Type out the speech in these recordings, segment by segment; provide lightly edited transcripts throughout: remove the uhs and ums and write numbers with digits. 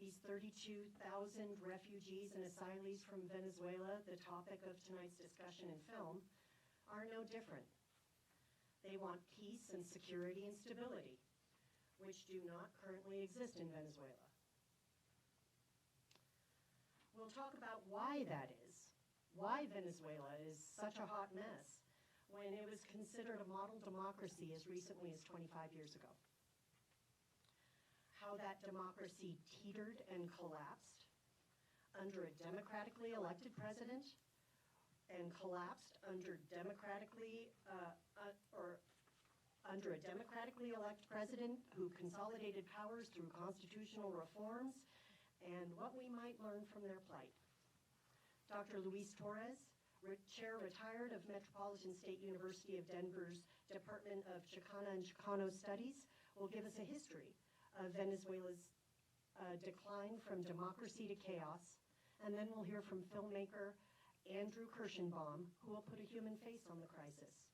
These 32,000 refugees and asylees from Venezuela, the topic of tonight's discussion and film, are no different. They want peace and security and stability, which do not currently exist in Venezuela. We'll talk about why that is, why Venezuela is such a hot mess when it was considered a model democracy as recently as 25 years ago. How that democracy teetered and collapsed under a democratically elected president and collapsed under a democratically elected president who consolidated powers through constitutional reforms, and what we might learn from their plight. Dr. Luis Torres, Chair retired of Metropolitan State University of Denver's Department of Chicana and Chicano Studies, will give us a history of Venezuela's decline from democracy to chaos, and then we'll hear from filmmaker Andrew Kirschenbaum, who will put a human face on the crisis.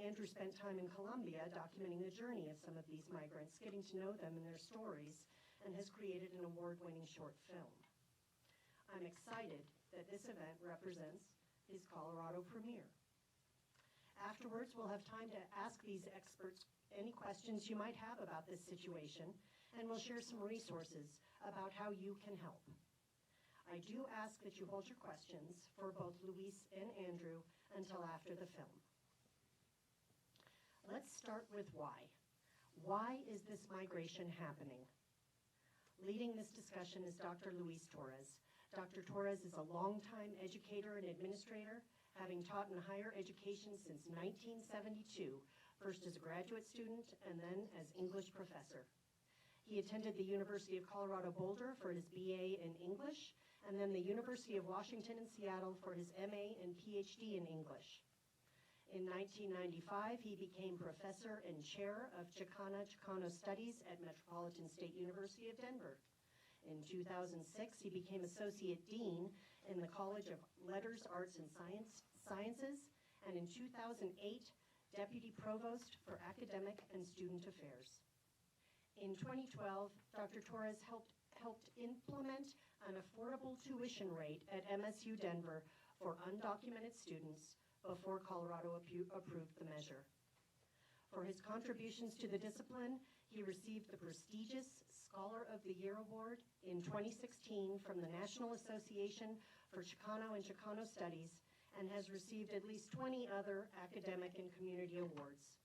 Andrew spent time in Colombia documenting the journey of some of these migrants, getting to know them and their stories, and has created an award-winning short film. I'm excited that this event represents his Colorado premiere. Afterwards, we'll have time to ask these experts any questions you might have about this situation, and we'll share some resources about how you can help. I do ask that you hold your questions for both Luis and Andrew until after the film. Let's start with why. Why is this migration happening? Leading this discussion is Dr. Luis Torres. Dr. Torres is a longtime educator and administrator, having taught in higher education since 1972, first as a graduate student and then as English professor. He attended the University of Colorado Boulder for his BA in English, and then the University of Washington in Seattle for his MA and PhD in English. In 1995, he became professor and chair of Chicano Studies at Metropolitan State University of Denver. In 2006, he became associate dean in the College of Letters, Arts, and Sciences, and in 2008, deputy provost for academic and student affairs. In 2012, Dr. Torres helped implement an affordable tuition rate at MSU Denver for undocumented students before Colorado approved the measure. For his contributions to the discipline, he received the prestigious Scholar of the Year Award in 2016 from the National Association for Chicano and Chicano Studies, and has received at least 20 other academic and community awards.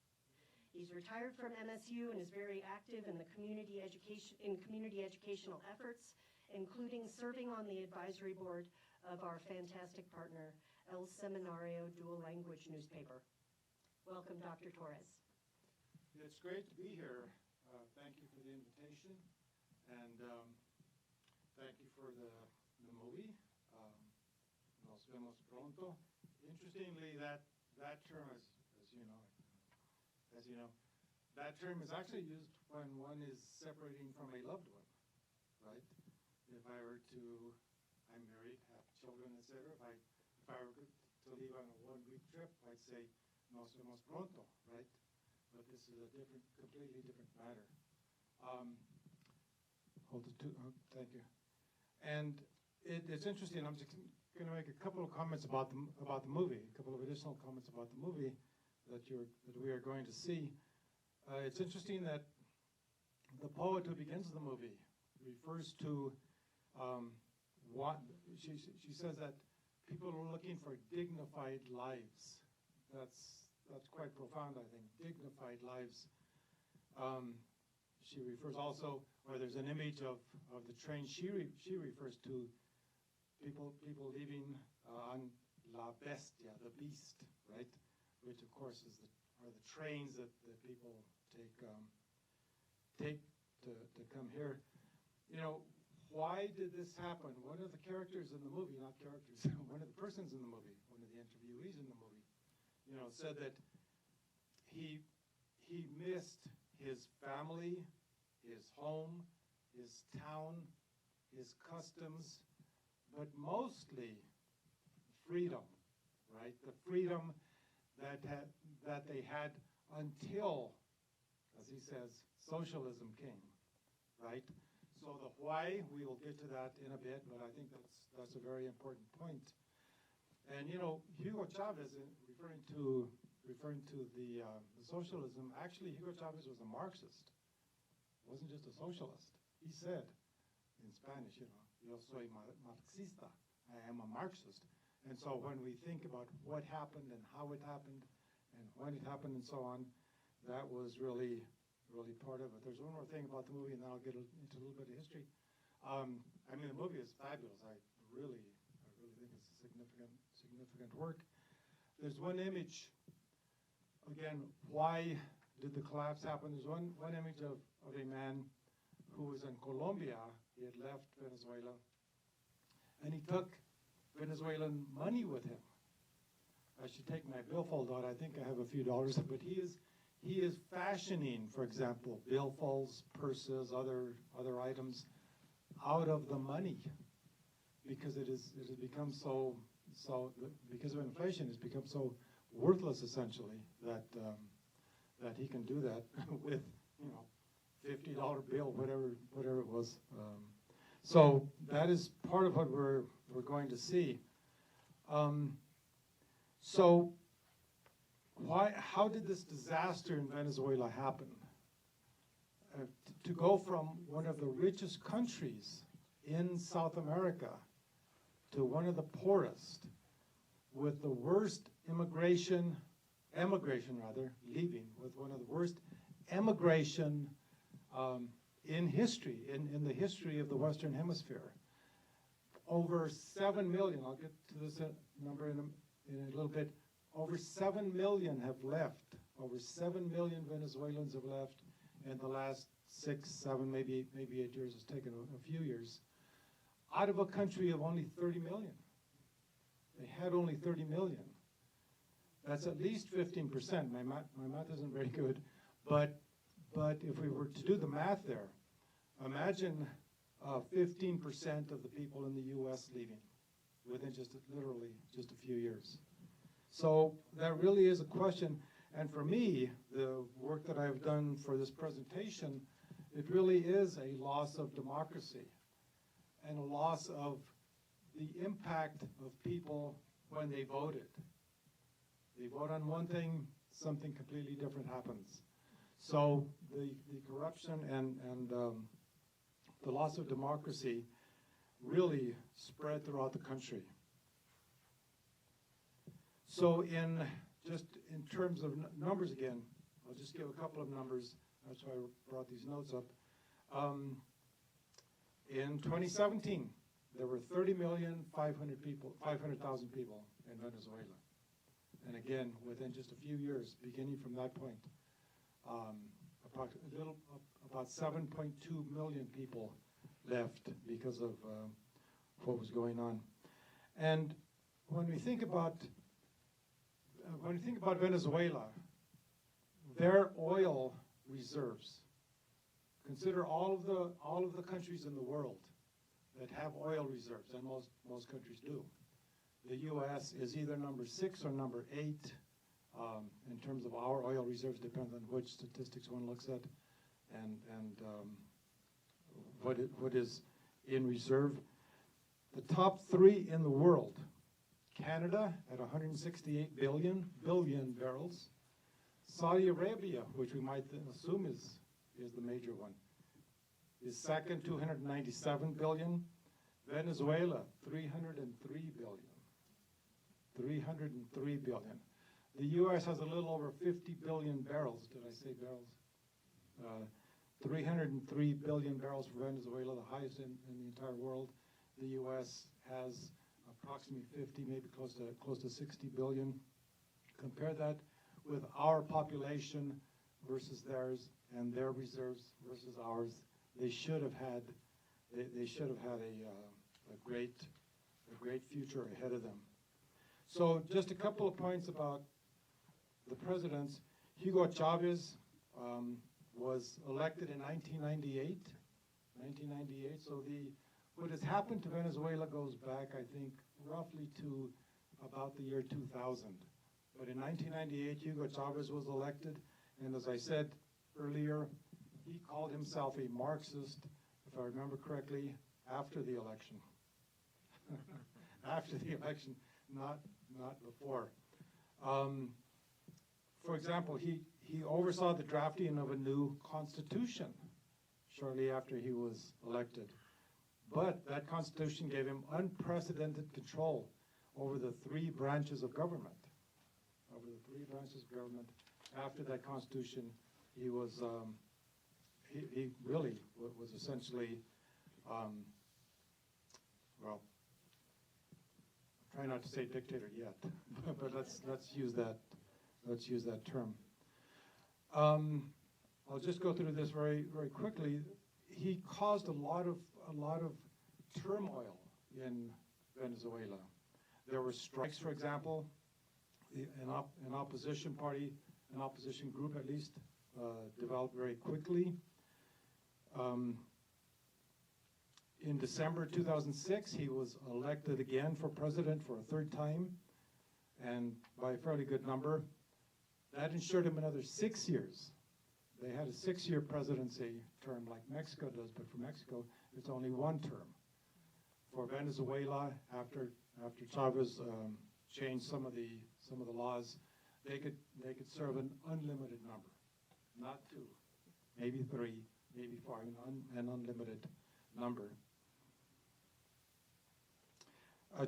He's retired from MSU and is very active in the community educational efforts, including serving on the advisory board of our fantastic partner, El Seminario Dual Language newspaper. Welcome, Dr. Torres. It's great to be here. Thank you for the invitation, and thank you for the movie, Nos Vemos Pronto. Interestingly, that term, as you know, that term is actually used when one is separating from a loved one, right? If I were to, I'm married, have children, etc. If I were to leave on a one-week trip, I'd say Nos Vemos Pronto, right? But this is a completely different matter. Thank you. And it's interesting. I'm just going to make a couple of comments about the movie, a couple of additional comments about the movie that we are going to see. It's interesting that the poet who begins the movie refers to what she says that people are looking for dignified lives. That's quite profound, I think. Dignified lives. She refers also, or there's an image of the train. She refers to people leaving on La Bestia, the beast, right? Which of course are the trains that people take to come here. You know, why did this happen? One of the characters in the movie, not characters, one of the persons in the movie, one of the interviewees in the movie, you know, said that he missed his family, his home, his town, his customs, but mostly freedom, right? The freedom that they had until, as he says, socialism came, right? So the why, we will get to that in a bit, but I think that's a very important point. And you know, Hugo Chavez, referring to the socialism, actually Hugo Chavez was a Marxist. Wasn't just a socialist. He said in Spanish, you know, yo soy marxista. I am a Marxist. And so when we think about what happened and how it happened and when it happened and so on, that was really part of it. There's one more thing about the movie, and then I'll get into a little bit of history. I mean, the movie is fabulous. I really think it's a significant work. There's one image. Again, why did the collapse happen? There's one image of a man who was in Colombia. He had left Venezuela, and he took Venezuelan money with him. I should take my billfold out. I think I have a few dollars, but he is fashioning, for example, billfolds, purses, other items out of the money, because it has become so because of inflation, it's become so worthless essentially that he can do that with, you know, $50 bill, whatever it was. So that is part of what we're going to see. So how did this disaster in Venezuela happen? To go from one of the richest countries in South America to one of the poorest, with the worst emigration leaving, with one of the worst emigration in history, in the history of the Western Hemisphere. Over 7 million, I'll get to this number in a little bit, over 7 million have left. Over 7 million Venezuelans have left in the last 6, 7, maybe 8 years. It's taken a few years. Out of a country of only 30 million. They had only 30 million. That's at least 15%. My math isn't very good, but if we were to do the math there, imagine 15% of the people in the U.S. leaving within literally just a few years. So that really is a question. And for me, the work that I've done for this presentation, it really is a loss of democracy and a loss of the impact of people when they voted. They vote on one thing, something completely different happens. So the corruption and the loss of democracy really spread throughout the country. So in terms of numbers again, I'll just give a couple of numbers. That's why I brought these notes up. In 2017, there were 30,500,000 people in Venezuela. And again, within just a few years, beginning from that point, about 7.2 million people left because of what was going on. And when we think about Venezuela, their oil reserves, consider all of the countries in the world that have oil reserves, and most countries do. The U.S. is either number 6 or number 8 in terms of our oil reserves, depends on which statistics one looks at, and what is in reserve. The top 3 in the world: Canada at 168 billion barrels. Saudi Arabia, which we might assume is the major one, is second, 297 billion. Venezuela, 303 billion. 303 billion. The U.S. has a little over 50 billion barrels. Did I say barrels? 303 billion barrels for Venezuela, the highest in the entire world. The U.S. has approximately 50, maybe close to 60 billion. Compare that with our population versus theirs, and their reserves versus ours. They should have had a great future ahead of them. So just a couple of points about the presidents. Hugo Chavez was elected in 1998. So what has happened to Venezuela goes back, I think, roughly to about the year 2000. But in 1998, Hugo Chavez was elected, and as I said earlier, he called himself a Marxist, I remember correctly, after the election. After the election, not before. For example, he oversaw the drafting of a new constitution shortly after he was elected. But that constitution gave him unprecedented control over the three branches of government. Over the three branches of government. After that constitution, he was, he really was essentially, well, try not to say dictator yet, but let's use that term. I'll just go through this very quickly. He caused a lot of turmoil in Venezuela. There were strikes, for example. An opposition party, an opposition group at least, developed very quickly. In December 2006, he was elected again for president for a third time, and by a fairly good number. That ensured him another 6 years. They had a 6-year presidency term like Mexico does, but for Mexico, it's only one term. For Venezuela, after Chavez changed some of the laws, they could serve an unlimited number, not 2, maybe 3, maybe 4, an unlimited number.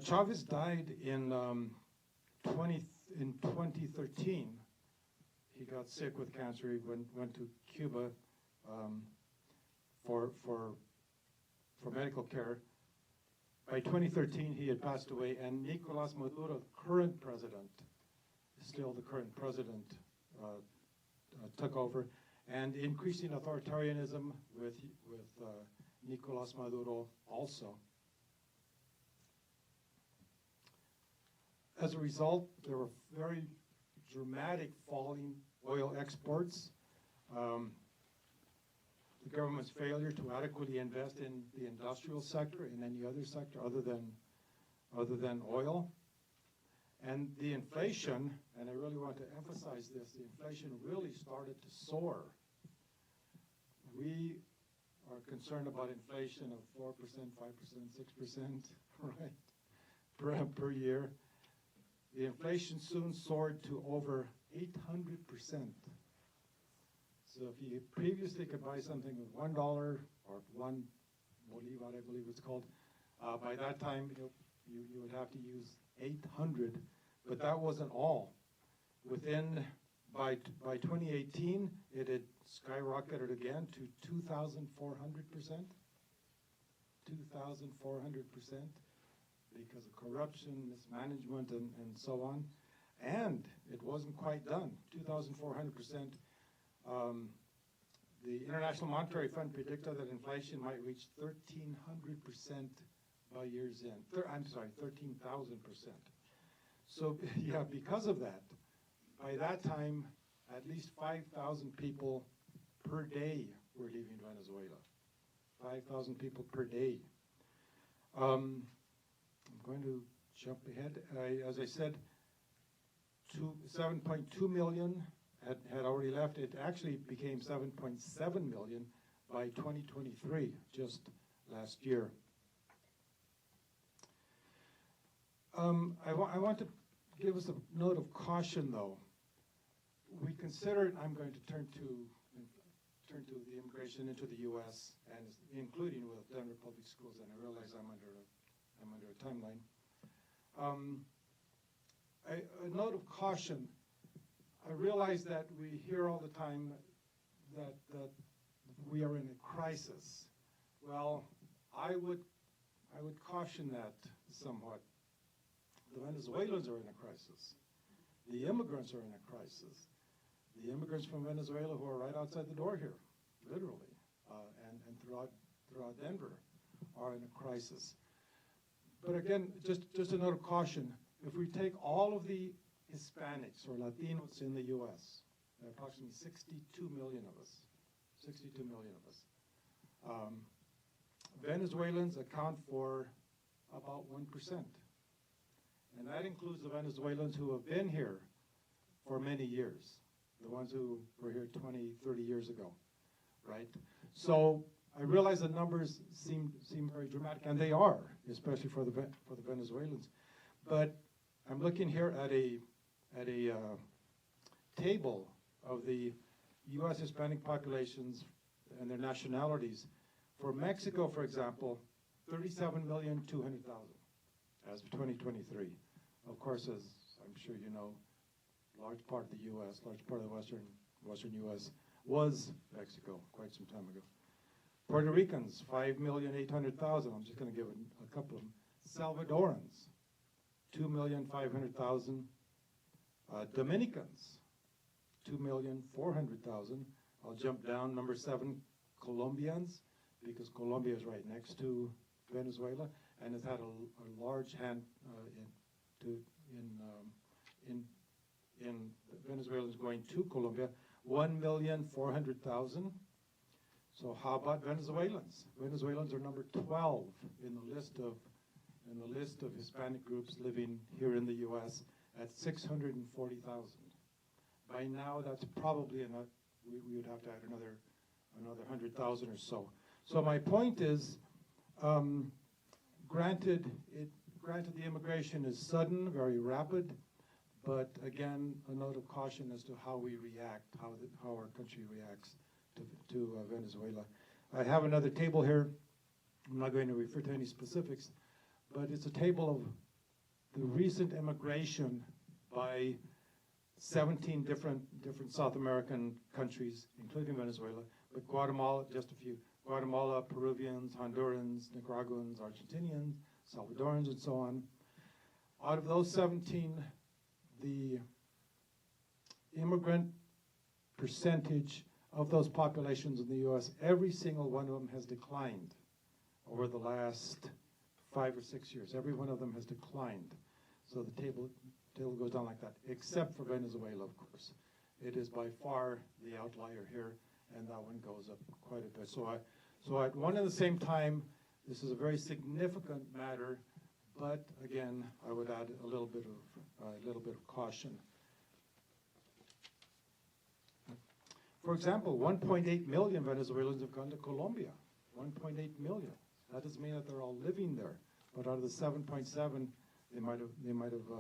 Chavez died in 2013. He got sick with cancer. He went to Cuba for medical care. By 2013, he had passed away, and Nicolas Maduro, the current president, still the current president, took over, and increasing authoritarianism with Nicolas Maduro also. As a result, there were very dramatic falling oil exports. The government's failure to adequately invest in the industrial sector, in any other sector other than oil. And the inflation, and I really want to emphasize this, the inflation really started to soar. We are concerned about inflation of 4%, 5%, 6%, right, per year. The inflation soon soared to over 800%. So if you previously could buy something with $1 or 1 bolivar, I believe it's called, by that time you would have to use 800. But that wasn't all. By 2018, it had skyrocketed again to 2,400%. 2,400%. Because of corruption, mismanagement, and so on. And it wasn't quite done. 2,400%. The International Monetary Fund predicted that inflation might reach 1,300% by year's end. 13,000%. So, yeah, because of that, by that time, at least 5,000 people per day were leaving Venezuela. 5,000 people per day. I'm going to jump ahead. As I said, 7.2 million had already left. It actually became 7.7 million by 2023, just last year. I want to give us a note of caution, though. We consider, I'm going to turn to the immigration into the U.S. and including with Denver Public Schools, and I realize I'm under a timeline. A note of caution. I realize that we hear all the time that we are in a crisis. Well, I would caution that somewhat. The Venezuelans are in a crisis. The immigrants are in a crisis. The immigrants from Venezuela who are right outside the door here, literally, and throughout Denver, are in a crisis. But again, just a note of caution. If we take all of the Hispanics or Latinos in the U.S., there are approximately 62 million of us. 62 million of us. Venezuelans account for about 1%. And that includes the Venezuelans who have been here for many years, the ones who were here 20, 30 years ago, right? So I realize the numbers seem very dramatic, and they are, especially for the Venezuelans. But I'm looking here at a table of the U.S. Hispanic populations and their nationalities. For Mexico, for example, 37,200,000 as of 2023. Of course, as I'm sure you know, large part of the U.S., large part of the western U.S. was Mexico quite some time ago. Puerto Ricans, 5,800,000. I'm just going to give a couple of them. Salvadorans, 2,500,000. Dominicans, 2,400,000. I'll jump down, number 7, Colombians, because Colombia is right next to Venezuela, and has had a large hand in Venezuelans going to Colombia, 1,400,000. So how about Venezuelans? Venezuelans are number 12 in the list of Hispanic groups living here in the U.S. at 640,000. By now, that's probably enough. We would have to add another 100,000 or so. So my point is, granted the immigration is sudden, very rapid, but again, a note of caution as to how we react, how our country reacts to Venezuela. I have another table here. I'm not going to refer to any specifics, but it's a table of the recent immigration by 17 different South American countries, including Venezuela, but Guatemala, just a few. Guatemala, Peruvians, Hondurans, Nicaraguans, Argentinians, Salvadorans, and so on. Out of those 17, the immigrant percentage of those populations in the U.S., every single one of them has declined over the last 5 or 6 years. Every one of them has declined. So the table goes down like that, except for Venezuela, of course. It is by far the outlier here, and that one goes up quite a bit. So at one and the same time, this is a very significant matter, but again, I would add a little bit of caution. For example, 1.8 million Venezuelans have gone to Colombia. 1.8 million. That doesn't mean that they're all living there, but out of the 7.7, they might have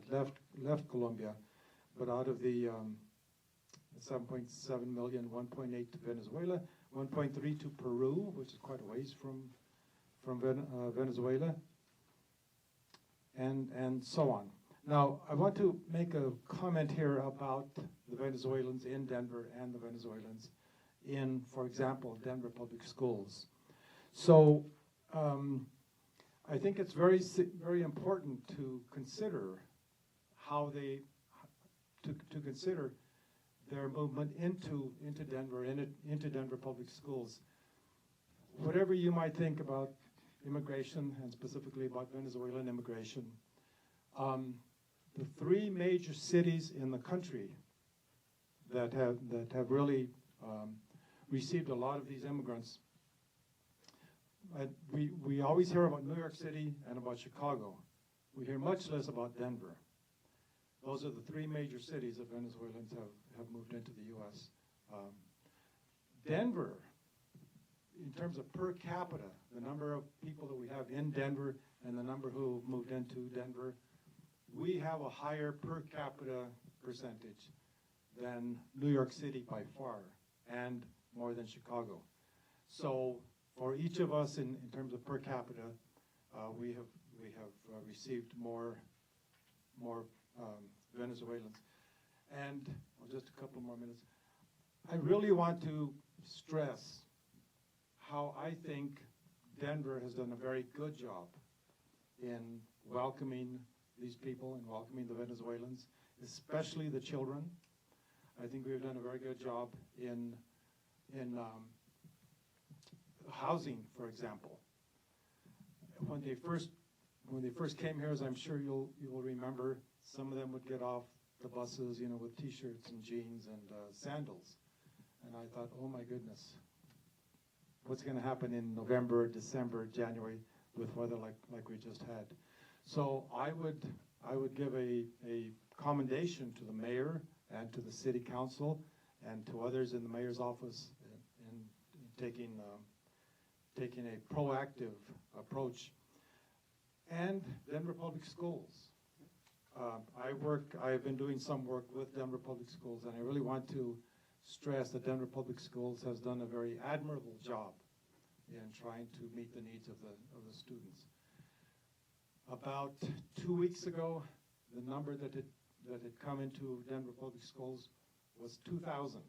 left Colombia. But out of the 7.7 million, 1.8 to Venezuela, 1.3 to Peru, which is quite a ways from Venezuela, and so on. Now, I want to make a comment here about the Venezuelans in Denver and the Venezuelans in, for example, Denver public schools. So I think it's very important to consider to consider their movement into Denver, into Denver public schools. Whatever you might think about immigration, and specifically about Venezuelan immigration, the 3 major cities in the country that have really received a lot of these immigrants. We always hear about New York City and about Chicago. We hear much less about Denver. Those are the 3 major cities that Venezuelans have moved into the U.S. Denver, in terms of per capita, the number of people that we have in Denver and the number who moved into Denver, we have a higher per capita percentage than New York City by far, and more than Chicago. So for each of us in terms of per capita, we have received more Venezuelans. And just a couple more minutes. I really want to stress how I think Denver has done a very good job in welcoming these people and welcoming the Venezuelans, especially the children. I think we've done a very good job in housing, for example. When they first came here, as I'm sure you will remember, some of them would get off the buses, with T-shirts and jeans and sandals. And I thought, oh my goodness, what's going to happen in November, December, January with weather like we just had? So I would give a commendation to the mayor and to the city council and to others in the mayor's office and taking a proactive approach. And Denver Public Schools. I have been doing some work with Denver Public Schools, and I really want to stress that Denver Public Schools has done a very admirable job in trying to meet the needs of the students. About 2 weeks ago, the number that had come into Denver Public Schools was 2,000.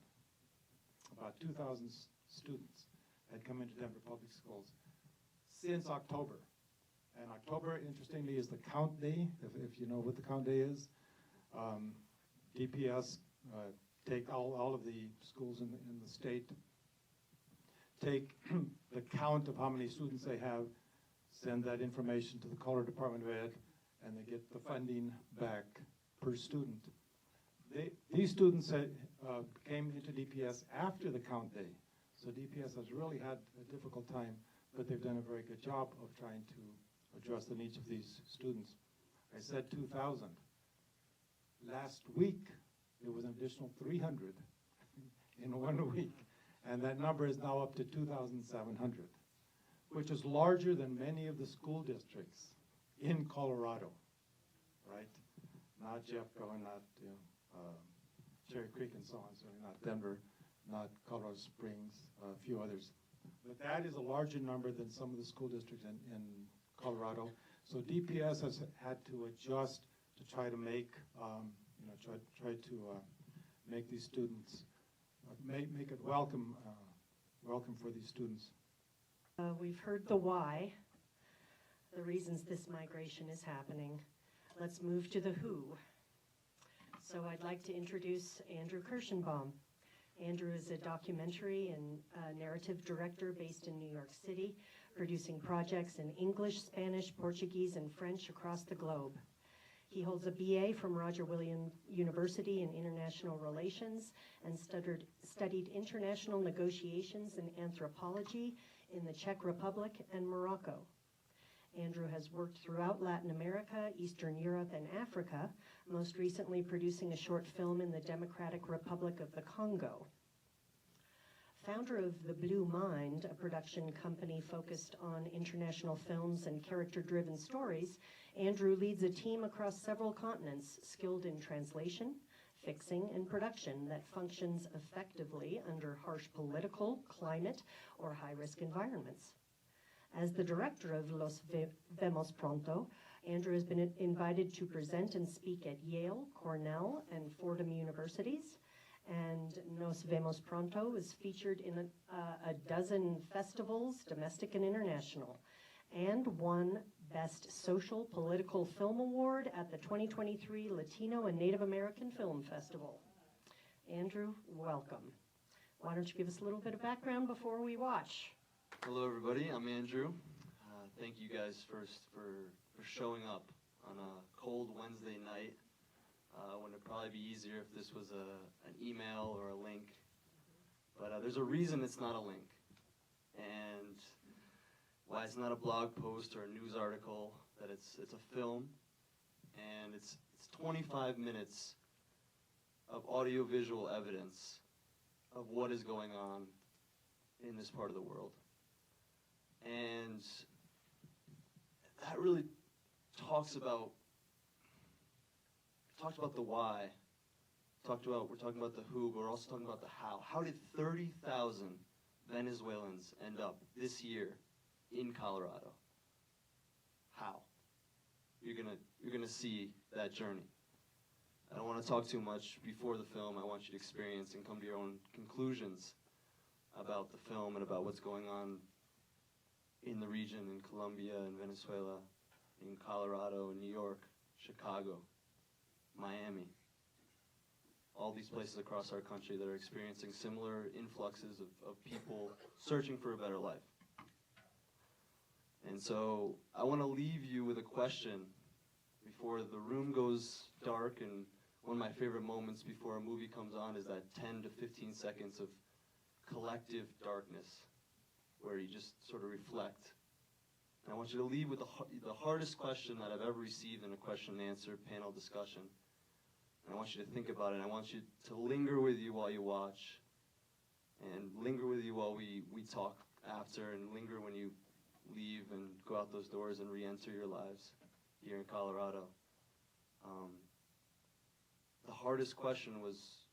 About 2,000 students had come into Denver Public Schools since October. And October, interestingly, is the count day, if you know what the count day is. DPS take all of the schools in the state, take the count of how many students they have, send that information to the Colorado Department of Ed, and they get the funding back per student. These students came into DPS after the count day, so DPS has really had a difficult time, but they've done a very good job of trying to address the needs of these students. I said 2,000. Last week, there was an additional 300 in 1 week, and that number is now up to 2,700, which is larger than many of the school districts in Colorado, right? Not Jeffco, not Cherry Creek and so on, certainly not Denver, not Colorado Springs, a few others. But that is a larger number than some of the school districts in Colorado. So DPS has had to adjust to try to make, try to make these students, make it welcome for these students. We've heard the why, the reasons this migration is happening. Let's move to the who. So I'd like to introduce Andrew Kirschenbaum. Andrew is a documentary and narrative director based in New York City, producing projects in English, Spanish, Portuguese, and French across the globe. He holds a BA from Roger Williams University in International Relations and studied international negotiations and anthropology in the Czech Republic and Morocco. Andrew has worked throughout Latin America, Eastern Europe, and Africa, most recently producing a short film in the Democratic Republic of the Congo. Founder of The Blue Mind, a production company focused on international films and character-driven stories, Andrew leads a team across several continents skilled in translation, fixing, and production that functions effectively under harsh political, climate, or high-risk environments. As the director of Vemos, Pronto, Andrew has been invited to present and speak at Yale, Cornell, and Fordham Universities. And Nos Vemos Pronto is featured in a dozen festivals, domestic and international, and won Best Social Political Film Award at the 2023 Latino and Native American Film Festival. Andrew, welcome. Why don't you give us a little bit of background before we watch? Hello, everybody. I'm Andrew. Thank you guys first for showing up on a cold Wednesday night when it'd probably be easier if this was an email or a link. But there's a reason it's not a link, and why it's not a blog post or a news article. That it's a film, and it's 25 minutes of audiovisual evidence of what is going on in this part of the world. And that really talks about the why. We're talking about the who, but we're also talking about the how. How did 30,000 Venezuelans end up this year in Colorado? How? You're gonna see that journey. I don't want to talk too much before the film. I want you to experience and come to your own conclusions about the film and about what's going on in the region, in Colombia and Venezuela, in Colorado, in New York, Chicago, Miami, all these places across our country that are experiencing similar influxes of people searching for a better life. And so I want to leave you with a question before the room goes dark, and one of my favorite moments before a movie comes on is that 10 to 15 seconds of collective darkness, where you just sort of reflect. And I want you to leave with the hardest question that I've ever received in a question and answer panel discussion. And I want you to think about it, and I want you to linger with you while you watch. and linger with you while we talk after, and linger when you leave and go out those doors and re-enter your lives here in Colorado. The hardest question was,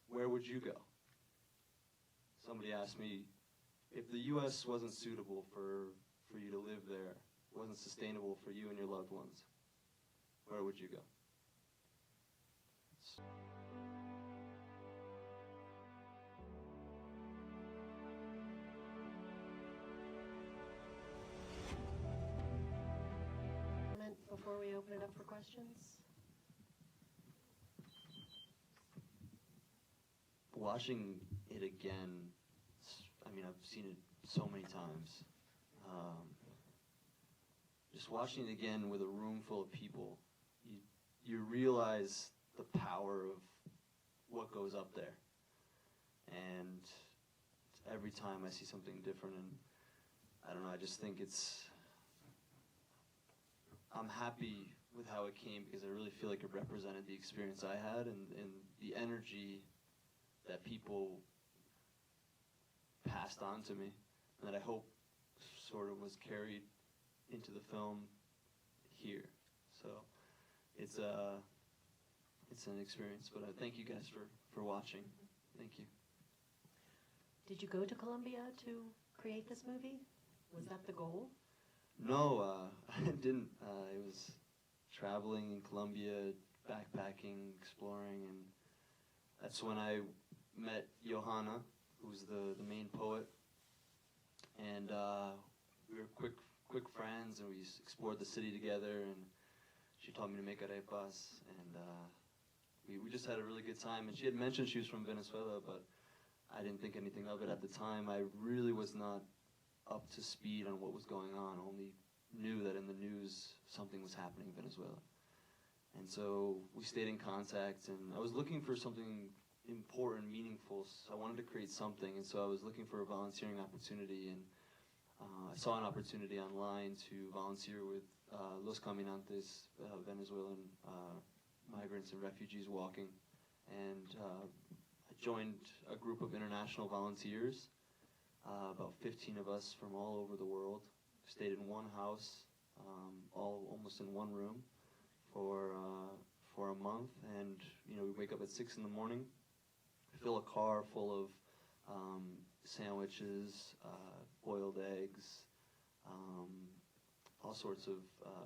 where would you go? Somebody asked me, if the U.S. wasn't suitable for you to live there, wasn't sustainable for you and your loved ones, where would you go? Before we open it up for questions? Watching it again, I mean, I've seen it so many times. Just watching it again with a room full of people, you realize the power of what goes up there. And every time I see something different, and I don't know, I just think I'm happy with how it came, because I really feel like it represented the experience I had and the energy that people passed on to me, and that I hope sort of was carried into the film here. So it's an experience, but I thank you guys for watching. Thank you. Did you go to Colombia to create this movie? Was that the goal? No, I didn't. I was traveling in Colombia, backpacking, exploring, and that's when I met Johanna, who's the main poet, and we were quick friends, and we explored the city together, and she taught me to make arepas, and we just had a really good time. And she had mentioned she was from Venezuela, but I didn't think anything of it at the time. I really was not up to speed on what was going on, only knew that in the news something was happening in Venezuela. And so we stayed in contact, and I was looking for something important, meaningful, so I wanted to create something, and so I was looking for a volunteering opportunity, and I saw an opportunity online to volunteer with Los Caminantes, Venezuelan migrants and refugees walking, and I joined a group of international volunteers, about 15 of us from all over the world. Stayed in one house, all almost in one room, for a month, and we wake up at 6 in the morning, fill a car full of sandwiches, boiled eggs, all sorts of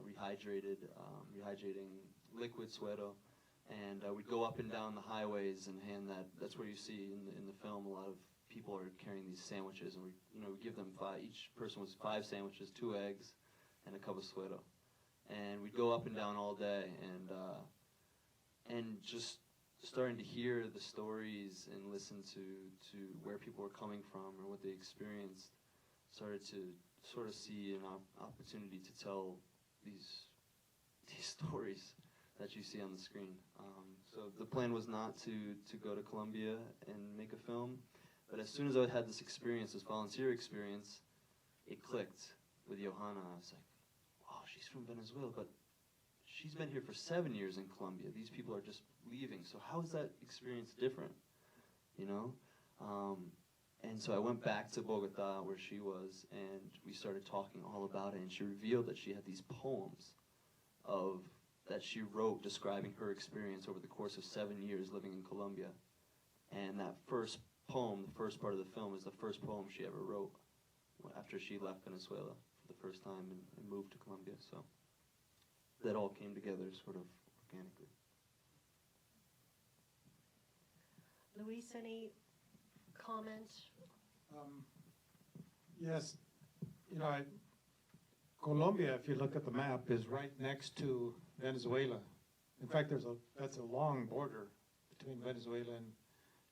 rehydrating liquid suero, and we'd go up and down the highways and hand that. That's where you see in the film a lot of people are carrying these sandwiches, and we give them each person was 5 sandwiches, 2 eggs, and a cup of suero, and we'd go up and down all day, and just starting to hear the stories and listen to where people were coming from or what they experienced, started to sort of see an opportunity to tell these stories that you see on the screen. So the plan was not to go to Colombia and make a film, but as soon as I had this experience, this volunteer experience, it clicked with Johanna. I was like, wow, she's from Venezuela, but she's been here for 7 years in Colombia. These people are just leaving. So how is that experience different, And so I went back to Bogota, where she was, and we started talking all about it, and she revealed that she had these poems that she wrote describing her experience over the course of 7 years living in Colombia. And that first poem, the first part of the film, is the first poem she ever wrote after she left Venezuela for the first time and moved to Colombia. So that all came together sort of organically. Luis, any comment? Yes, Colombia, if you look at the map, is right next to Venezuela. In fact, that's a long border between Venezuela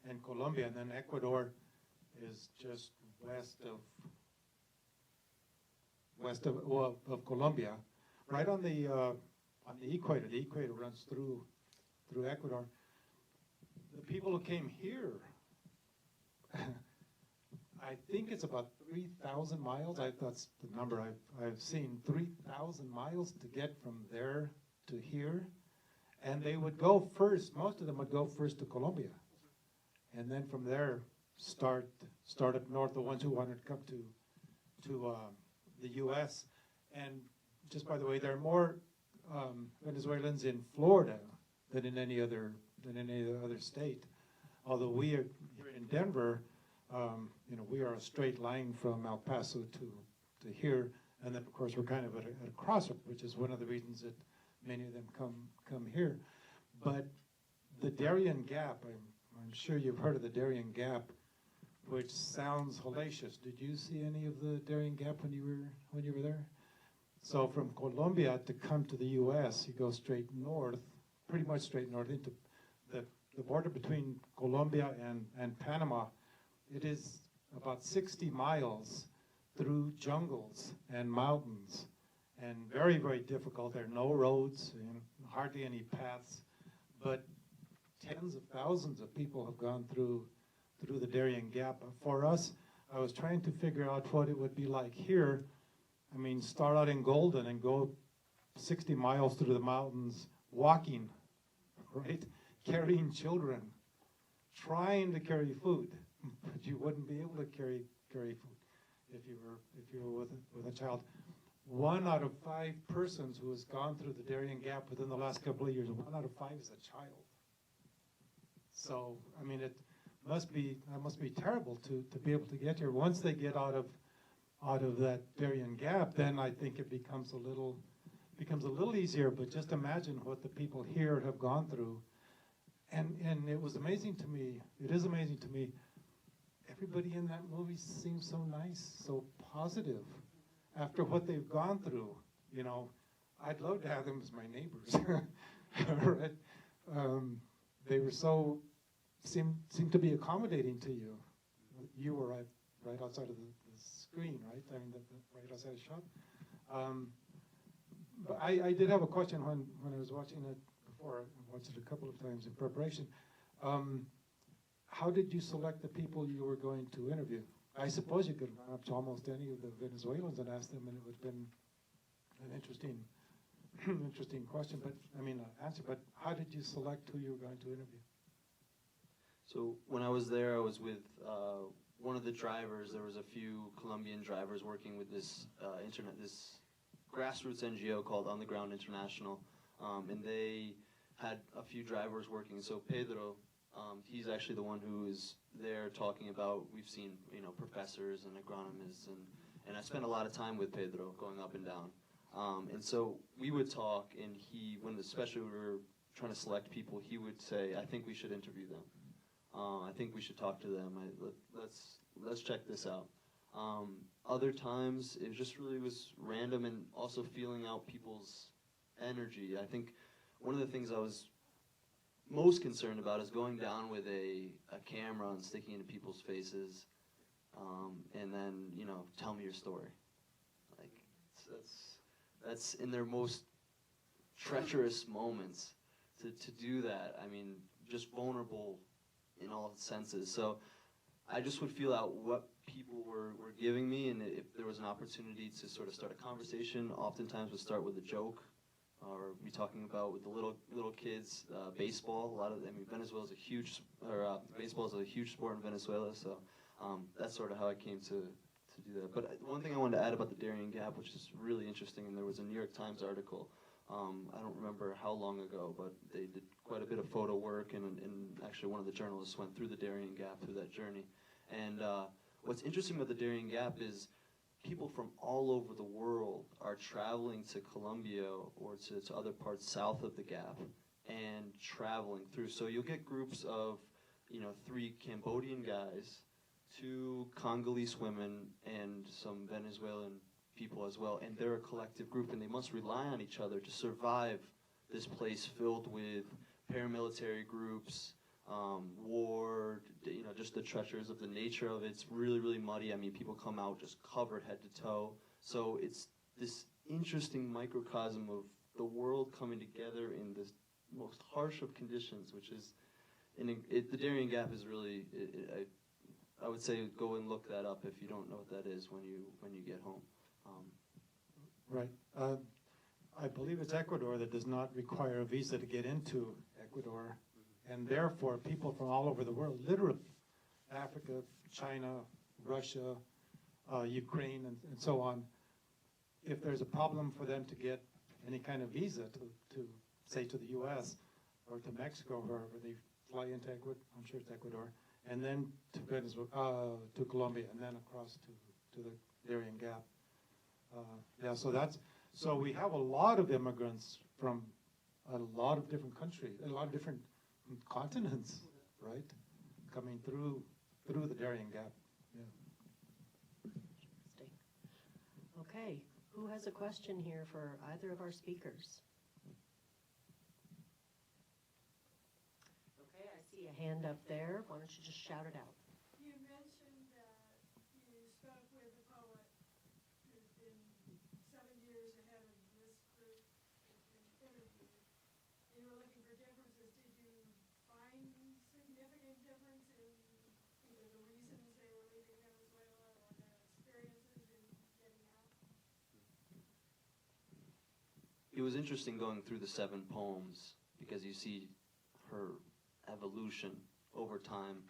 and Colombia, and then Ecuador is just west of Colombia, right on the equator. The equator runs through Ecuador. The people who came here, I think it's about 3,000 miles. That's the number I've seen. 3,000 miles to get from there to here, and they would go first. Most of them would go first to Colombia, and then from there start up north, the ones who wanted to come to the U.S. And just by the way, there are more Venezuelans in Florida than in any other state. Although we are here in Denver, we are a straight line from El Paso to here, and then of course we're kind of at a crossroad, which is one of the reasons that many of them come here. But the Darien Gap, I'm sure you've heard of the Darien Gap, which sounds hellacious. Did you see any of the Darien Gap when you were there? So from Colombia to come to the U.S., you go straight north, pretty much straight north into the border between Colombia and Panama. It is about 60 miles through jungles and mountains, and very, very difficult. There are no roads, hardly any paths, but tens of thousands of people have gone through the Darien Gap. For us, I was trying to figure out what it would be like here. I mean, start out in Golden and go 60 miles through the mountains, walking, right? Carrying children, trying to carry food, but you wouldn't be able to carry food if you were with a child. 1 out of 5 persons who has gone through the Darien Gap within the last couple of years, 1 out of 5 is a child. So, I mean, that must be terrible to be able to get here. Once they get out of that Darien Gap, then I think it becomes a little easier. But just imagine what the people here have gone through. And it was amazing to me. It is amazing to me. Everybody in that movie seems so nice, so positive. After what they've gone through, I'd love to have them as my neighbors. Right? They were seemed to be accommodating to you. You were right outside of the screen, right? I mean, right outside the shop. But I did have a question when I was watching it before. I watched it a couple of times in preparation. How did you select the people you were going to interview? I suppose you could run up to almost any of the Venezuelans and ask them, and it would have been an interesting question. But answer. But how did you select who you were going to interview? So when I was there, I was with one of the drivers. There was a few Colombian drivers working with this this grassroots NGO called On the Ground International, and they had a few drivers working. So Pedro, he's actually the one who is there talking about. We've seen professors and agronomists, and I spent a lot of time with Pedro going up and down. And so we would talk, and especially when we were trying to select people, he would say, "I think we should interview them. I think we should talk to them. Let's check this out." Other times, it just really was random, and also feeling out people's energy. I think one of the things I was most concerned about is going down with a camera and sticking into people's faces, and then tell me your story. Like that's in their most treacherous moments to do that. I mean, just vulnerable in all senses. So I just would feel out what people were giving me, and if there was an opportunity to sort of start a conversation, oftentimes would start with a joke, or be talking about with the little kids baseball. Venezuela is baseball is a huge sport in Venezuela, so that's sort of how I came to do that. But one thing I wanted to add about the Darien Gap, which is really interesting, and there was a New York Times article. I don't remember how long ago, but they did quite a bit of photo work, and actually one of the journalists went through the Darien Gap, through that journey. And what's interesting about the Darien Gap is people from all over the world are traveling to Colombia or to other parts south of the Gap and traveling through. So you'll get groups of 3 Cambodian guys, 2 Congolese women, and some Venezuelan people as well, and they're a collective group, and they must rely on each other to survive this place filled with paramilitary groups, war, just the treacherous of the nature of it. It's really, really muddy. I mean, people come out just covered head to toe. So it's this interesting microcosm of the world coming together in this most harsh of conditions, which is, the Darien Gap is really, I would say go and look that up if you don't know what that is when you get home. Right. I believe it's Ecuador that does not require a visa to get into Ecuador, and therefore people from all over the world, literally, Africa, China, Russia, Ukraine, and so on, if there's a problem for them to get any kind of visa to say, to the U.S. or to Mexico, wherever they fly into Ecuador, I'm sure it's Ecuador, and then to Venezuela, to Colombia, and then across to the Darien Gap. Yeah, so we have a lot of immigrants from a lot of different countries, a lot of different continents, right, coming through the Darien Gap. Yeah. Interesting. Okay, who has a question here for either of our speakers? Okay, I see a hand up there. Why don't you just shout it out? You mentioned that you spoke with a poet who's been 7 years ahead of this group that's been interviewed. You were looking for differences. Did you find significant difference in either the reasons they were leaving Venezuela or their experiences in getting out? It was interesting going through the 7 poems because you see her evolution over time,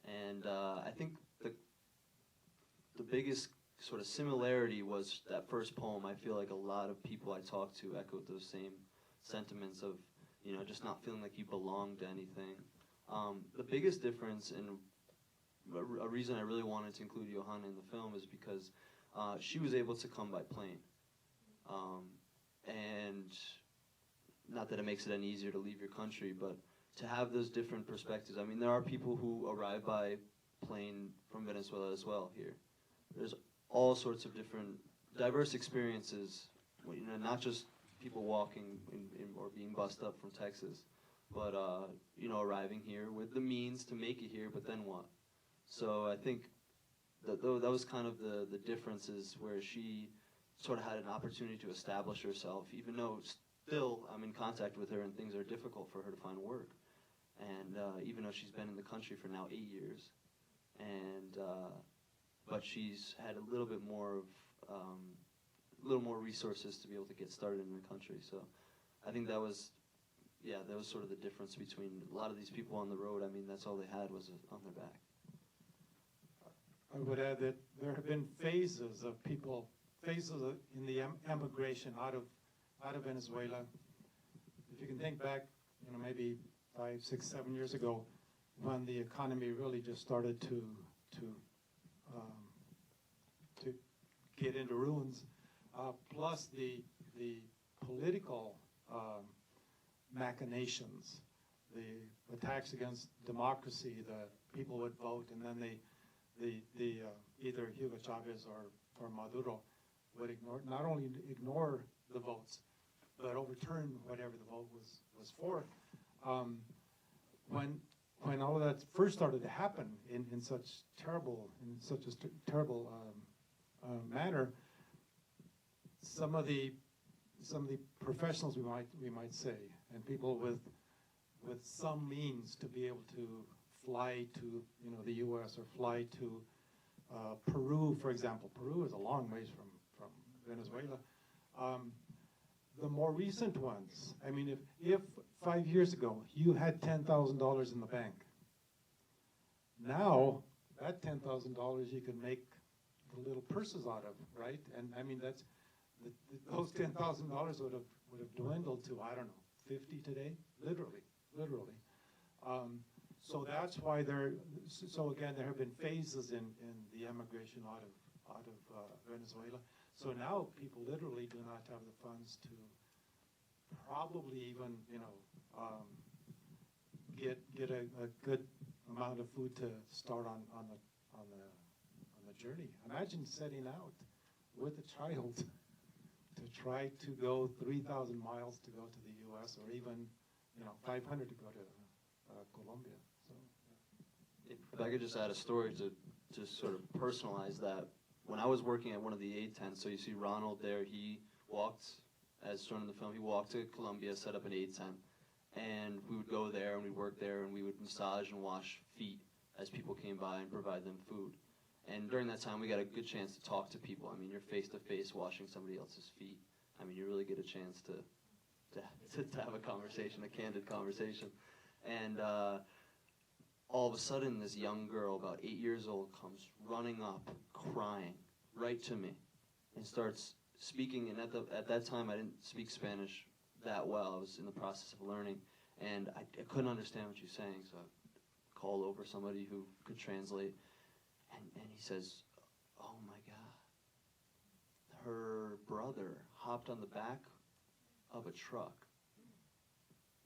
and I think the biggest sort of similarity was that first poem. I feel like a lot of people I talked to echoed those same sentiments of, you know, just not feeling like you belong to anything. The biggest difference, and a reason I really wanted to include Johanna in the film, is because she was able to come by plane. And not that it makes it any easier to leave your country, but to have those different perspectives. I mean, there are people who arrive by plane from Venezuela as well here. There's all sorts of different, diverse experiences, you know, not just people walking or being bussed up from Texas, but, you know, arriving here with the means to make it here, but then what? So I think that was kind of the differences where she sort of had an opportunity to establish herself, even though still I'm in contact with her and things are difficult for her to find work. And even though she's been in the country for now 8 years, and but she's had a little bit more resources to be able to get started in the country. So I think that was sort of the difference between a lot of these people on the road. I mean, that's all they had was on their back. I would add that there have been phases in the emigration out of Venezuela. If you can think back, you know, maybe 5, 6, 7 years ago, when the economy really just started to get into ruins, plus the political machinations, the attacks against democracy, the people would vote, and then either Hugo Chavez or Maduro would not only ignore the votes, but overturn whatever the vote was for. When all of that first started to happen in such a terrible manner, some of the professionals, we might say, and people with some means to be able to fly to, you know, the U.S. or fly to Peru, for example. Peru is a long ways from Venezuela. The more recent ones, I mean, if 5 years ago you had $10,000 in the bank, now that $10,000 you can make the little purses out of, right? And I mean, that's those $10,000 would have dwindled to, I don't know, 50 today, literally. So that's why so again, there have been phases in the emigration out of Venezuela. So now people literally do not have the funds to probably even, you know, get a good amount of food to start on the journey. Imagine setting out with a child to try to go 3,000 miles to go to the U.S. or even, you know, 500 to go to Colombia. So, yeah. If I could just add a story to just sort of personalize that. When I was working at one of the aid tents, so you see Ronald there, he walked, as shown in the film, he walked to Colombia, set up an aid tent, and we would go there and we'd work there and we would massage and wash feet as people came by and provide them food. And during that time, we got a good chance to talk to people. I mean, you're face-to-face washing somebody else's feet. I mean, you really get a chance to have a conversation, a candid conversation. And all of a sudden this young girl, about 8 years old, comes running up, crying, right to me, and starts speaking. And at that time, I didn't speak Spanish that well. I was in the process of learning, and I couldn't understand what she was saying, so I called over somebody who could translate, and he says, "Oh my God, her brother hopped on the back of a truck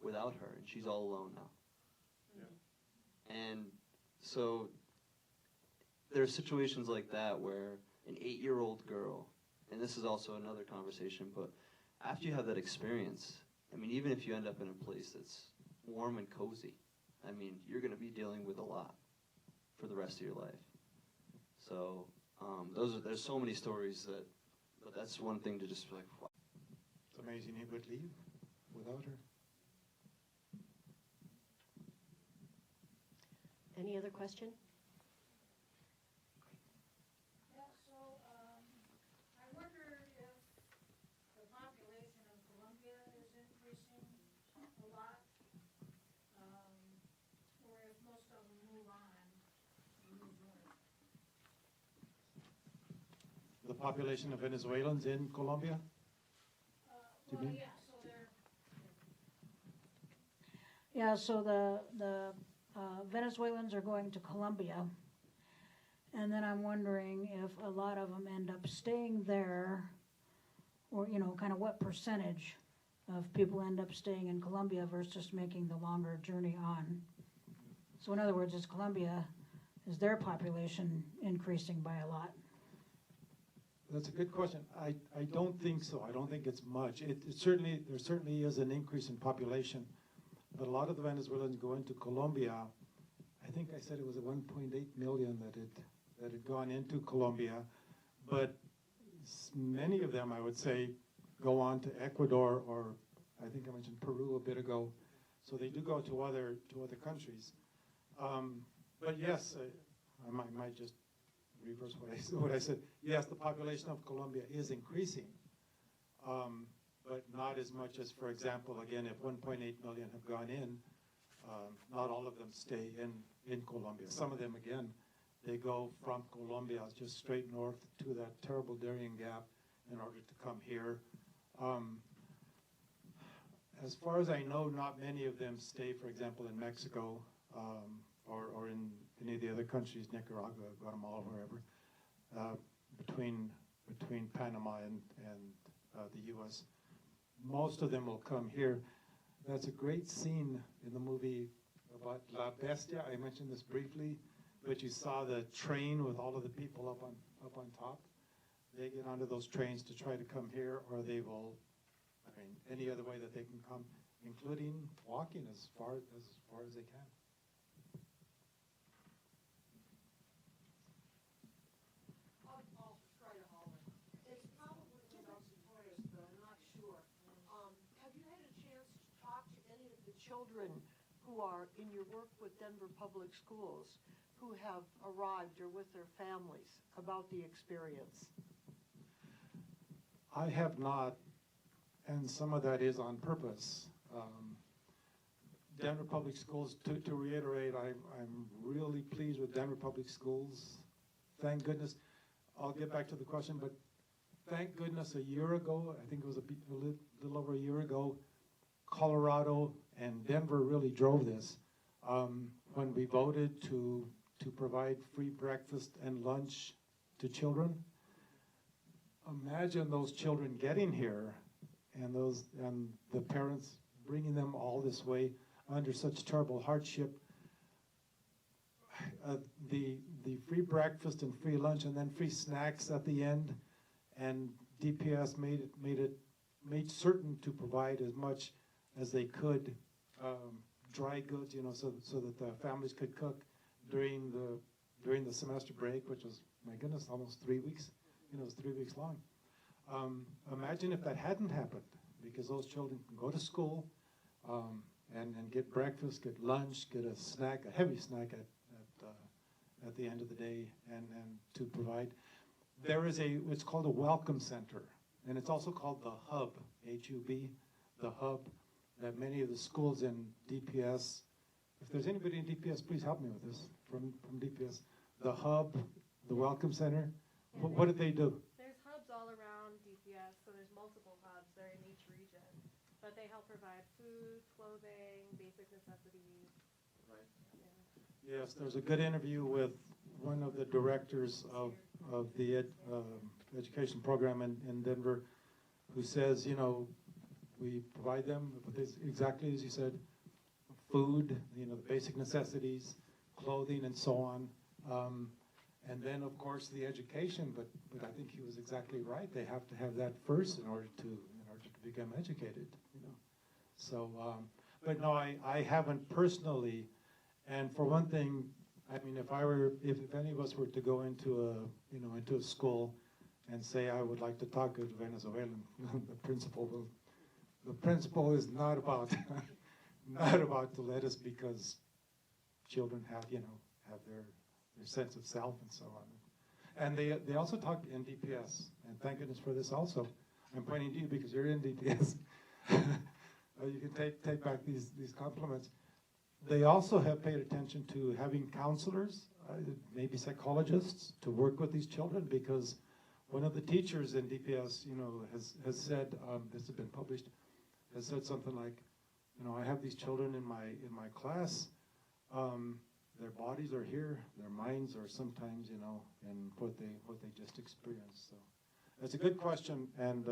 without her, and she's all alone now." Yeah. And so there are situations like that where an 8-year-old girl, and this is also another conversation, but after you have that experience, I mean, even if you end up in a place that's warm and cozy, I mean, you're going to be dealing with a lot for the rest of your life. So there's so many stories but that's one thing to just be like, wow. It's amazing he would leave without her. Any other question? Yeah, so, I wonder if the population of Colombia is increasing a lot, or if most of them move on and move north. The population of Venezuelans in Colombia? Do you Well, mean? yeah, so they're, Yeah, so the Venezuelans are going to Colombia, and then I'm wondering if a lot of them end up staying there, or, you know, kind of what percentage of people end up staying in Colombia versus making the longer journey on. So in other words, is their population increasing by a lot? That's a good question. I don't think so. I don't think it's much. There certainly is an increase in population, but a lot of the Venezuelans go into Colombia. I think I said it was 1.8 million that had gone into Colombia, but many of them, I would say, go on to Ecuador, or I think I mentioned Peru a bit ago. So they do go to other countries. But yes, I might just reverse what I said. Yes, the population of Colombia is increasing, but not as much as, for example, again, if 1.8 million have gone in, not all of them stay in Colombia. Some of them, again, they go from Colombia just straight north to that terrible Darien Gap in order to come here. As far as I know, not many of them stay, for example, in Mexico, or in any of the other countries, Nicaragua, Guatemala, wherever, between Panama and the U.S. Most of them will come here. That's a great scene in the movie about La Bestia. I mentioned this briefly, but you saw the train with all of the people up on top. They get onto those trains to try to come here, or they will, I mean, any other way that they can come, including walking as far as they can. I'll try to holler. It's probably without Sartorius, but I'm not sure. Have you had a chance to talk to any of the children who are in your work with Denver Public Schools who have arrived or with their families about the experience? I have not, and some of that is on purpose. Denver Public Schools, to reiterate, I'm really pleased with Denver Public Schools. Thank goodness. I'll get back to the question, but thank goodness a year ago, I think it was a little over a year ago, Colorado and Denver really drove this. When we voted to provide free breakfast and lunch to children, imagine those children getting here and the parents bringing them all this way under such terrible hardship. The free breakfast and free lunch and then free snacks at the end, and DPS made certain to provide as much as they could, dry goods, so that the families could cook during the semester break, which was, my goodness, almost 3 weeks. It was 3 weeks long. Imagine if that hadn't happened, because those children can go to school and get breakfast, get lunch, get a snack, a heavy snack at the end of the day, and to provide. There is it's called a welcome center, and it's also called the hub, H-U-B, the hub, that many of the schools in DPS if there's anybody in DPS, please help me with this, from DPS. The hub, the Welcome Center, what did they do? There's hubs all around DPS, so there's multiple hubs. They're in each region. But they help provide food, clothing, basic necessities. Right. Yeah. Yes, there's a good interview with one of the directors of the education program in Denver, who says, you know, we provide them with this, exactly as you said, food, you know, the basic necessities, clothing, and so on. And then, of course, the education. But I think he was exactly right. They have to have that first in order to become educated. You know. So, but no, I haven't personally. And for one thing, I mean, if any of us were to go into a school and say I would like to talk to a Venezuelan, the principal is not about to let us, because children have their sense of self and so on. And they also talk in DPS, and thank goodness for this also. I'm pointing to you because you're in DPS. You can take back these compliments. They also have paid attention to having counselors, maybe psychologists, to work with these children, because one of the teachers in DPS, has said, this has been published, has said something like, I have these children in my class. Their bodies are here, their minds are sometimes, in what they just experienced. So that's a good question, and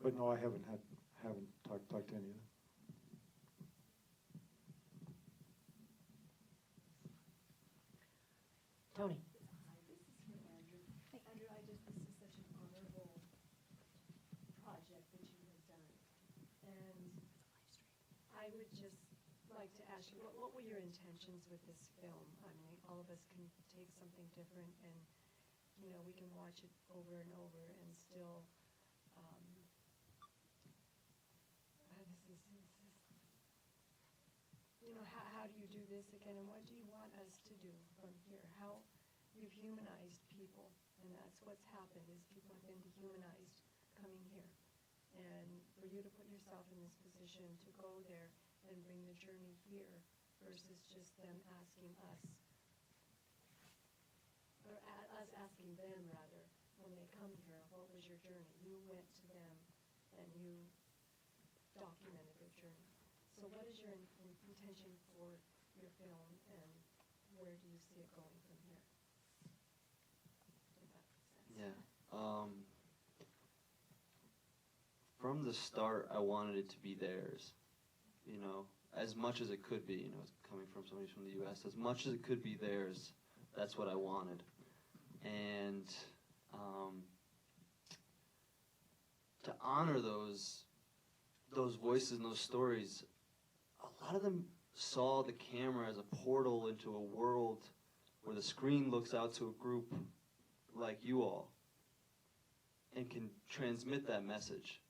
but no, I haven't talked to any of them. Tony. Hi, this is for Andrew. Andrew, this is such an honorable project that you have done. And I would just like to ask you, what were your intentions with this film? I mean, all of us can take something different, and we can watch it over and over and still. How do you do this again, and what do you want us to do from here? How you've humanized people, and that's what's happened, is people have been dehumanized coming here. And for you to put yourself in this position to go there and bring the journey here versus just them asking us, or us asking them rather, when they come here, what was your journey? You went to them and you documented their journey. So what is your intention for your film, and where do you see it going from here? If that makes sense. Yeah. From the start, I wanted it to be theirs. As much as it could be. It's coming from somebody from the U.S. As much as it could be theirs, that's what I wanted. And to honor those voices and those stories, a lot of them saw the camera as a portal into a world where the screen looks out to a group like you all and can transmit that message,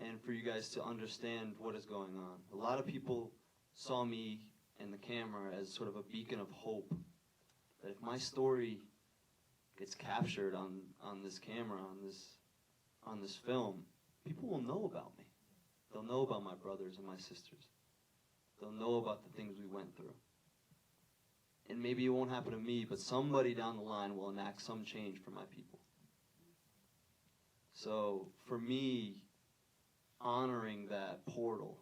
and for you guys to understand what is going on. A lot of people saw me and the camera as sort of a beacon of hope, that if my story gets captured on this camera, on this film, people will know about me. They'll know about my brothers and my sisters. They'll know about the things we went through. And maybe it won't happen to me, but somebody down the line will enact some change for my people. So for me, honoring that portal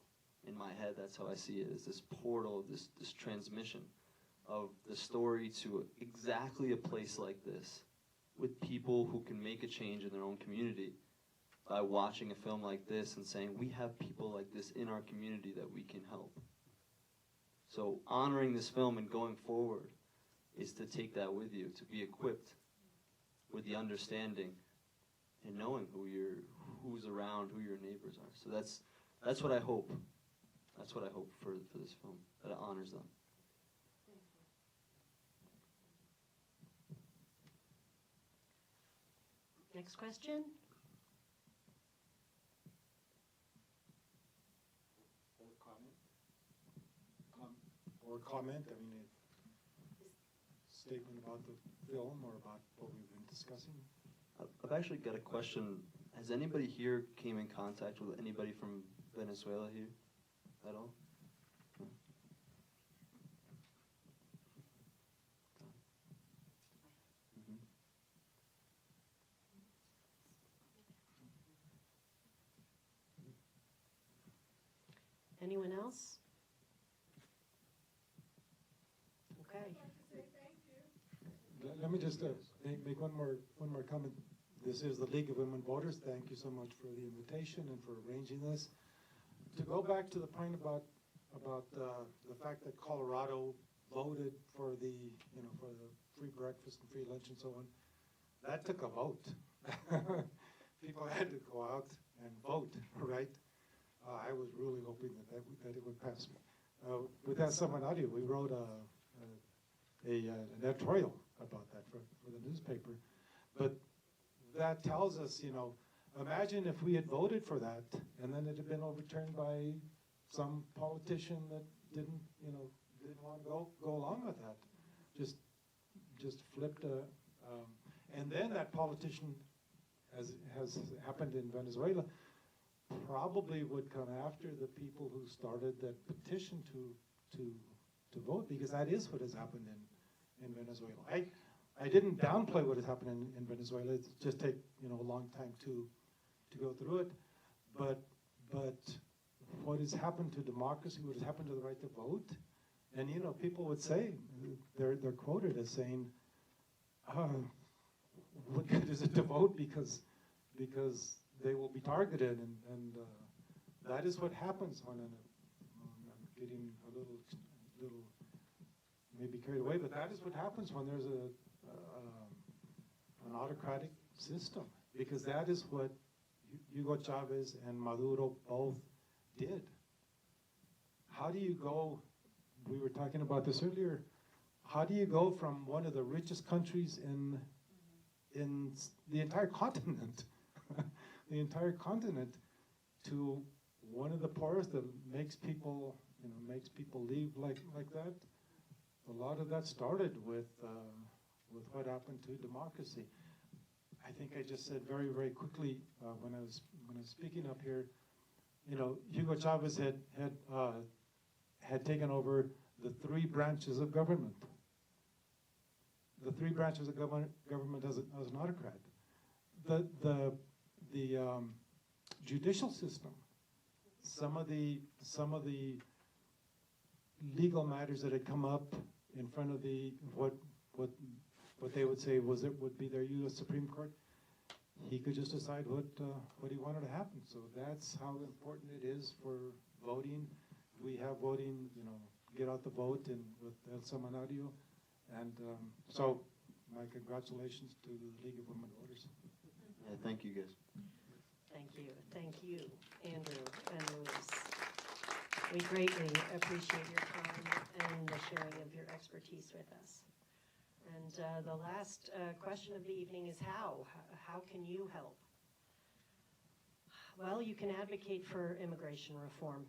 in my head, that's how I see it, is this portal, this transmission of the story to exactly a place like this, with people who can make a change in their own community by watching a film like this and saying, we have people like this in our community that we can help. So honoring this film and going forward is to take that with you, to be equipped with the understanding and knowing who's around, who your neighbors are. So that's what I hope. That's what I hope for this film, that it honors them. Next question? Or comment, I mean, a statement about the film or about what we've been discussing. I've actually got a question. Has anybody here came in contact with anybody from Venezuela here at all? Anyone else? Okay. I'd like to say thank you. Let me just make one more comment. This is the League of Women Voters. Thank you so much for the invitation and for arranging this. To go back to the point about the fact that Colorado voted for the free breakfast and free lunch and so on, that took a vote. People had to go out and vote, right? I was really hoping that it would pass. With that Summon Audio, we wrote an editorial about that for the newspaper. But that tells us, imagine if we had voted for that and then it had been overturned by some politician that didn't want to go along with that. Just flipped and then that politician, as has happened in Venezuela, probably would come after the people who started that petition to vote, because that is what has happened in Venezuela. I didn't downplay what has happened in Venezuela. It's just take a long time to go through it, but what has happened to democracy, what has happened to the right to vote, and people would say they're quoted as saying, "What good is it to vote because they will be targeted," and that is what happens when I'm getting a little maybe carried away, but that is what happens when there's an autocratic system, because that is what Hugo Chavez and Maduro both did. How do you go, we were talking about this earlier, how do you go from one of the richest countries in the entire continent, the entire continent, to one of the poorest that makes people leave like that? A lot of that started with what happened to democracy. I think I just said very, very quickly when I was speaking up here, Hugo Chavez had taken over the three branches of government. The three branches of government as an autocrat. The judicial system. Some of the legal matters that had come up in front of what they would say would be their U.S. Supreme Court, he could just decide what he wanted to happen. So that's how important it is for voting. We have voting, get out the vote and with El Semanario. And so my congratulations to the League of Women Voters. Yeah, thank you guys. Thank you, Andrew and Luis. We greatly appreciate your time and the sharing of your expertise with us. And the last question of the evening is how? How can you help? Well, you can advocate for immigration reform.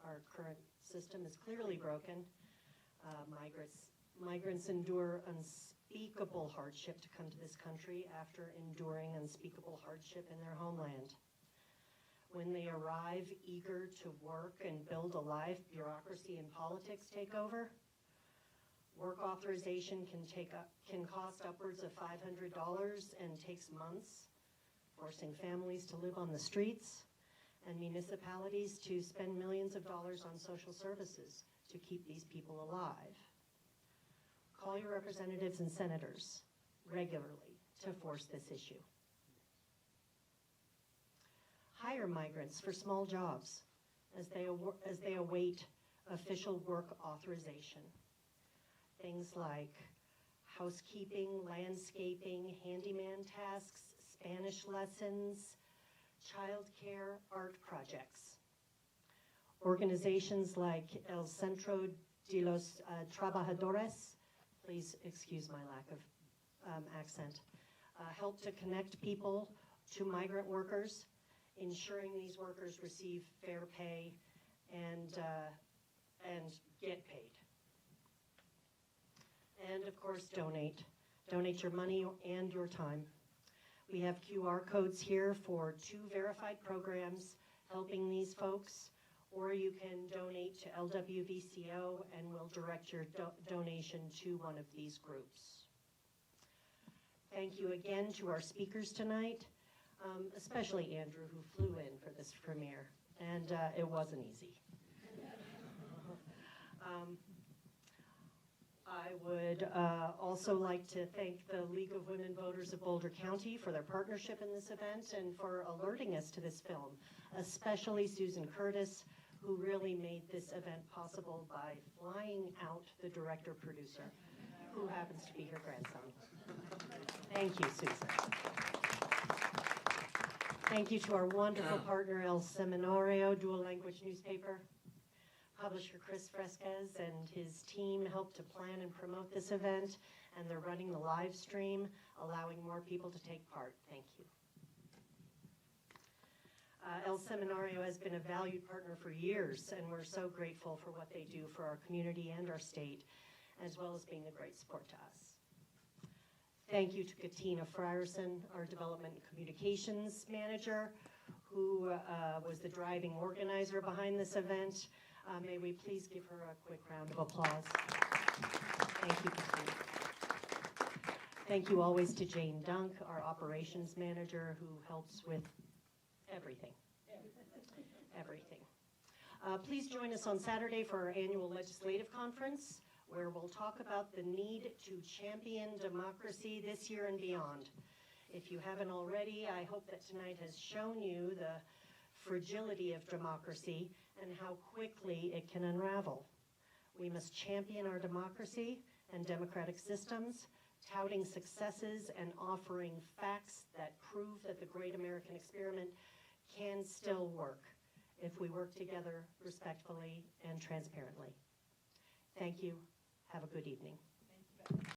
Our current system is clearly broken. Migrants endure unspeakable hardship to come to this country after enduring unspeakable hardship in their homeland. When they arrive eager to work and build a life, bureaucracy and politics take over. Work authorization can cost upwards of $500 and takes months, forcing families to live on the streets and municipalities to spend millions of dollars on social services to keep these people alive. Call your representatives and senators regularly to force this issue. Hire migrants for small jobs as they await official work authorization. Things like housekeeping, landscaping, handyman tasks, Spanish lessons, childcare, art projects. Organizations like El Centro de los Trabajadores, please excuse my lack of accent, help to connect people to migrant workers, ensuring these workers receive fair pay and get paid. And of course, donate. Donate your money and your time. We have QR codes here for 2 verified programs helping these folks, or you can donate to LWVCO and we'll direct your donation to one of these groups. Thank you again to our speakers tonight, especially Andrew, who flew in for this premiere, and it wasn't easy. I would also like to thank the League of Women Voters of Boulder County for their partnership in this event and for alerting us to this film, especially Susan Curtis, who really made this event possible by flying out the director-producer, who happens to be her grandson. Thank you, Susan. Thank you to our wonderful partner, El Seminario, dual language newspaper. Publisher Chris Fresquez and his team helped to plan and promote this event, and they're running the live stream, allowing more people to take part. Thank you. El Seminario has been a valued partner for years, and we're so grateful for what they do for our community and our state, as well as being a great support to us. Thank you to Katina Frierson, our Development and Communications Manager, who was the driving organizer behind this event. May we please give her a quick round of applause. Thank you, Katina. Thank you always to Jane Dunk, our Operations Manager, who helps with everything. Everything. Please join us on Saturday for our annual legislative conference, where we'll talk about the need to champion democracy this year and beyond. If you haven't already, I hope that tonight has shown you the fragility of democracy and how quickly it can unravel. We must champion our democracy and democratic systems, touting successes and offering facts that prove that the great American experiment can still work if we work together respectfully and transparently. Thank you. Have a good evening.